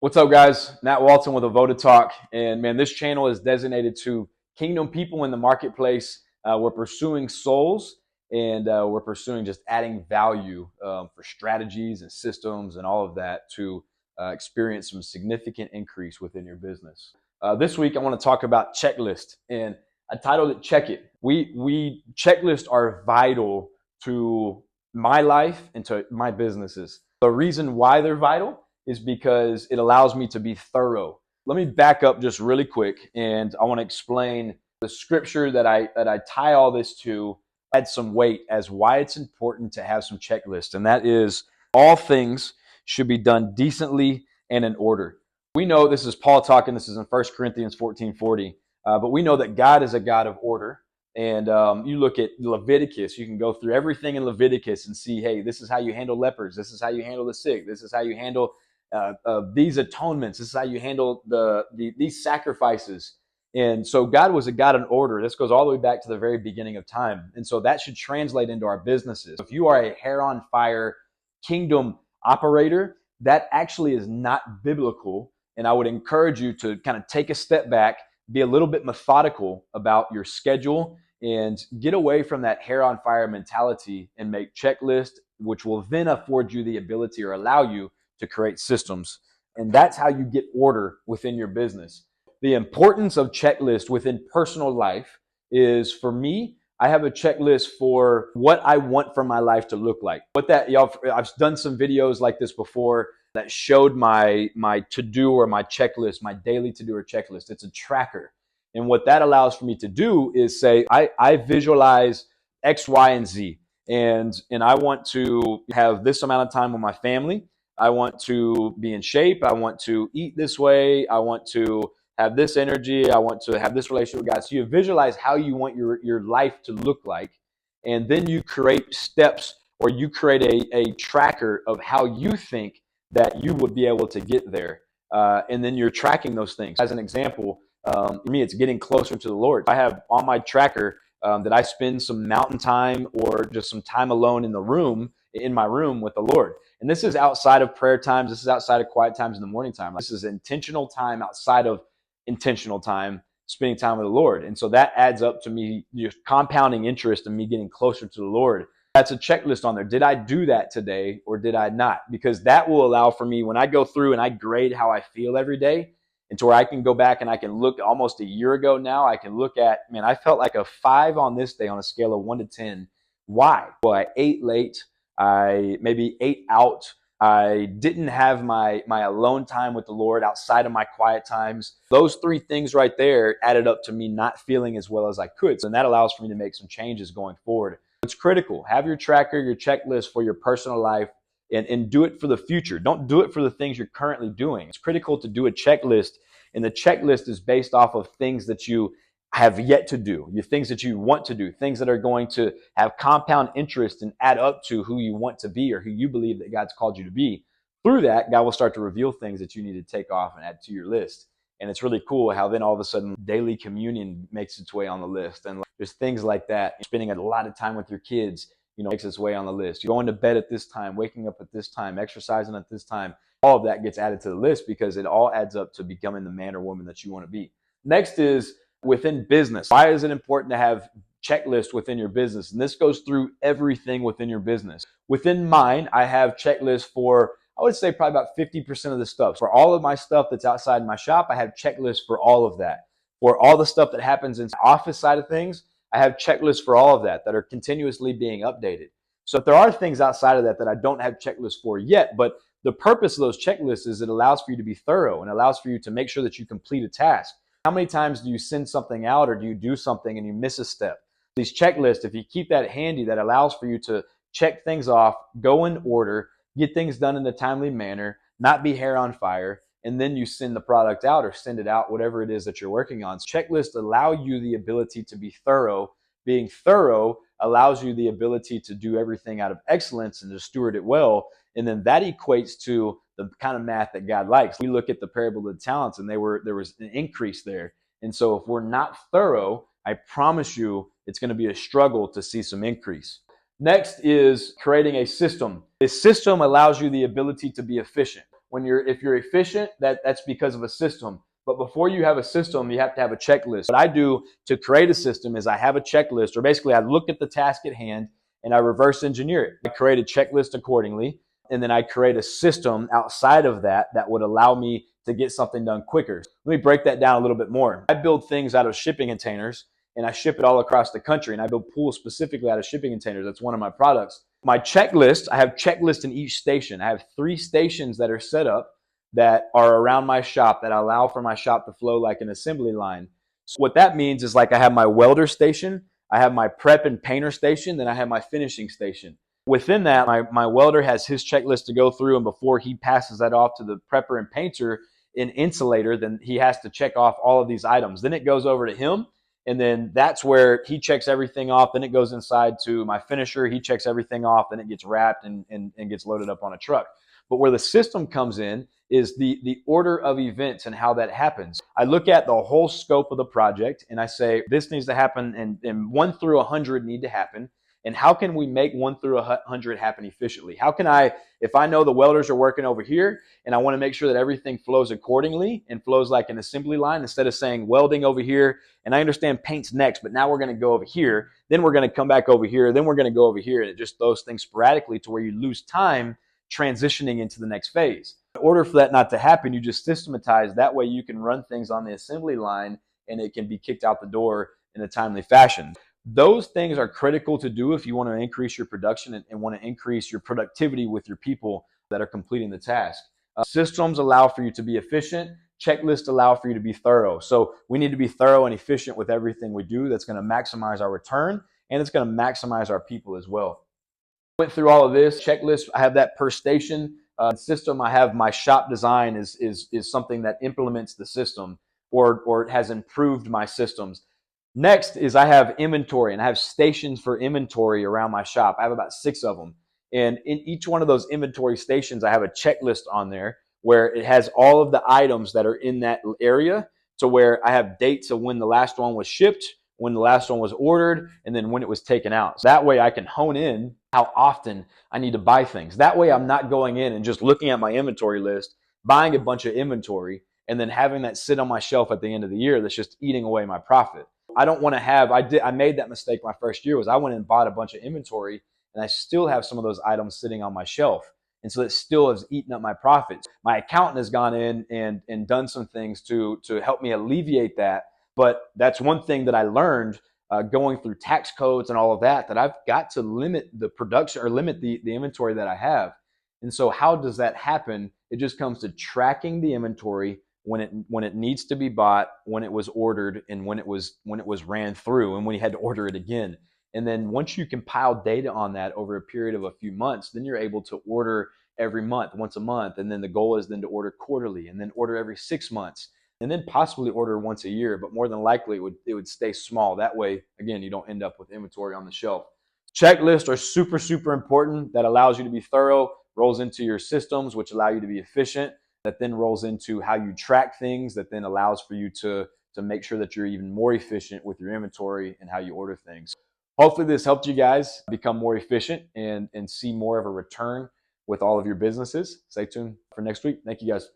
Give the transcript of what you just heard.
What's up, guys? Matt Walton with Avodah Talk. And man, this channel is designated to kingdom people in the marketplace. We're pursuing souls and we're pursuing just adding value for strategies and systems and all of that to experience some significant increase within your business. This week, I want to talk about checklist, and I titled it Check It. We checklists are vital to my life and to my businesses. The reason why they're vital is because it allows me to be thorough. Let me back up just really quick, and I want to explain the scripture that I tie all this to, add some weight as why it's important to have some checklists, and that is all things should be done decently and in order. We know, this is Paul talking, this is in 1 Corinthians 14:40, but we know that God is a God of order. And you look at Leviticus, you can go through everything in Leviticus and see, hey, this is how you handle lepers, this is how you handle the sick, this is how you handle these atonements, this is how you handle these sacrifices. And so God was a God in order. This goes all the way back to the very beginning of time. And so that should translate into our businesses. If you are a hair on fire kingdom operator, that actually is not biblical. And I would encourage you to kind of take a step back, be a little bit methodical about your schedule, and get away from that hair on fire mentality and make checklists, which will then afford you the ability or allow you to create systems. And that's how you get order within your business. The importance of checklists within personal life is, for me, I have a checklist for what I want for my life to look like. I've done some videos like this before that showed my to-do or my checklist, my daily to-do or checklist. It's a tracker. And what that allows for me to do is say, I visualize X, Y, and Z. And I want to have this amount of time with my family. I want to be in shape. I want to eat this way. I want to have this energy. I want to have this relationship with God. So you visualize how you want your life to look like. And then you create steps, or you create a tracker of how you think that you would be able to get there. And then you're tracking those things. As an example, for me, it's getting closer to the Lord. I have on my tracker that I spend some mountain time or just some time alone in my room with the Lord. And this is outside of prayer times. This is outside of quiet times in the morning time. This is intentional time outside of intentional time, spending time with the Lord. And so that adds up to me just compounding interest in me getting closer to the Lord. That's a checklist on there. Did I do that today or did I not? Because that will allow for me, when I go through and I grade how I feel every day, and to where I can go back and I can look almost a year ago now, I can look at, man, I felt like a 5 on this day on a scale of 1 to 10. Why? Well, I ate late. I maybe ate out. I didn't have my alone time with the Lord outside of my quiet times. Those 3 things right there added up to me not feeling as well as I could. So, and that allows for me to make some changes going forward. It's critical. Have your tracker, your checklist for your personal life, and do it for the future. Don't do it for the things you're currently doing. It's critical to do a checklist, and the checklist is based off of things that you have yet to do, your things that you want to do, things that are going to have compound interest and add up to who you want to be or who you believe that God's called you to be. Through that, God will start to reveal things that you need to take off and add to your list. And it's really cool how then all of a sudden daily communion makes its way on the list. And there's things like that. Spending a lot of time with your kids, makes its way on the list. You're going to bed at this time, waking up at this time, exercising at this time. All of that gets added to the list because it all adds up to becoming the man or woman that you want to be. Next is within business. Why is it important to have checklists within your business? And this goes through everything within your business. Within mine, I have checklists for, I would say, probably about 50% of the stuff. For all of my stuff that's outside my shop, I have checklists for all of that. For all the stuff that happens in the office side of things, I have checklists for all of that are continuously being updated. So if there are things outside of that I don't have checklists for yet, but the purpose of those checklists is it allows for you to be thorough and allows for you to make sure that you complete a task. How many times do you send something out or do you do something and you miss a step? These checklists, if you keep that handy, that allows for you to check things off, go in order, get things done in a timely manner, not be hair on fire, and then you send the product out or send it out, whatever it is that you're working on. Checklists allow you the ability to be thorough. Being thorough allows you the ability to do everything out of excellence and to steward it well. And then that equates to the kind of math that God likes. We look at the parable of the talents, and there was an increase there. And so if we're not thorough, I promise you it's going to be a struggle to see some increase. Next is creating a system. A system allows you the ability to be efficient. if you're efficient, that's because of a system. But before you have a system, you have to have a checklist. What I do to create a system is I have a checklist, or basically I look at the task at hand and I reverse engineer it. I create a checklist accordingly, and then I create a system outside of that that would allow me to get something done quicker. Let me break that down a little bit more. I build things out of shipping containers and I ship it all across the country, and I build pools specifically out of shipping containers. That's one of my products. My checklist, I have checklists in each station. I have 3 stations that are set up that are around my shop that allow for my shop to flow like an assembly line. So what that means is, like, I have my welder station, I have my prep and painter station, then I have my finishing station. Within that, my welder has his checklist to go through, and before he passes that off to the prepper and painter in insulator, then he has to check off all of these items. Then it goes over to him, and then that's where he checks everything off. Then it goes inside to my finisher. He checks everything off. Then it gets wrapped and gets loaded up on a truck. But where the system comes in is the order of events and how that happens. I look at the whole scope of the project and I say, this needs to happen, and 1 through 100 need to happen. And how can we make 1 through 100 happen efficiently? How can I, if I know the welders are working over here and I want to make sure that everything flows accordingly and flows like an assembly line, instead of saying welding over here, and I understand paint's next, but now we're going to go over here, then we're going to come back over here, then we're going to go over here, and it just those things sporadically to where you lose time transitioning into the next phase. In order for that not to happen, you just systematize. That way you can run things on the assembly line and it can be kicked out the door in a timely fashion. Those things are critical to do if you want to increase your production and want to increase your productivity with your people that are completing the task. Systems allow for you to be efficient. Checklists allow for you to be thorough. So we need to be thorough and efficient with everything we do. That's going to maximize our return, and it's going to maximize our people as well. Went through all of this checklist. I have that per station system. I have my shop design is something that implements the system or has improved my systems. Next is I have inventory, and I have stations for inventory around my shop. I have about 6 of them. And in each one of those inventory stations, I have a checklist on there where it has all of the items that are in that area, to where I have dates of when the last one was shipped, when the last one was ordered, and then when it was taken out. So that way I can hone in how often I need to buy things. That way I'm not going in and just looking at my inventory list, buying a bunch of inventory, and then having that sit on my shelf at the end of the year that's just eating away my profit. I don't want to have, I made that mistake my first year. Was I went and bought a bunch of inventory, and I still have some of those items sitting on my shelf. And so it still has eaten up my profits. My accountant has gone in and done some things to help me alleviate that. But that's one thing that I learned going through tax codes and all of that, that I've got to limit the production, or limit the inventory that I have. And so how does that happen? It just comes to tracking the inventory when it needs to be bought, when it was ordered, and when it was ran through, and when you had to order it again. And then once you compile data on that over a period of a few months, then you're able to order every month, once a month. And then the goal is then to order quarterly, and then order every 6 months, and then possibly order once a year. But more than likely it would stay small. That way, again, you don't end up with inventory on the shelf. Checklists are super, super important. That allows you to be thorough, rolls into your systems, which allow you to be efficient. That then rolls into how you track things, that then allows for you to make sure that you're even more efficient with your inventory and how you order things. Hopefully this helped you guys become more efficient and see more of a return with all of your businesses. Stay tuned for next week. Thank you guys.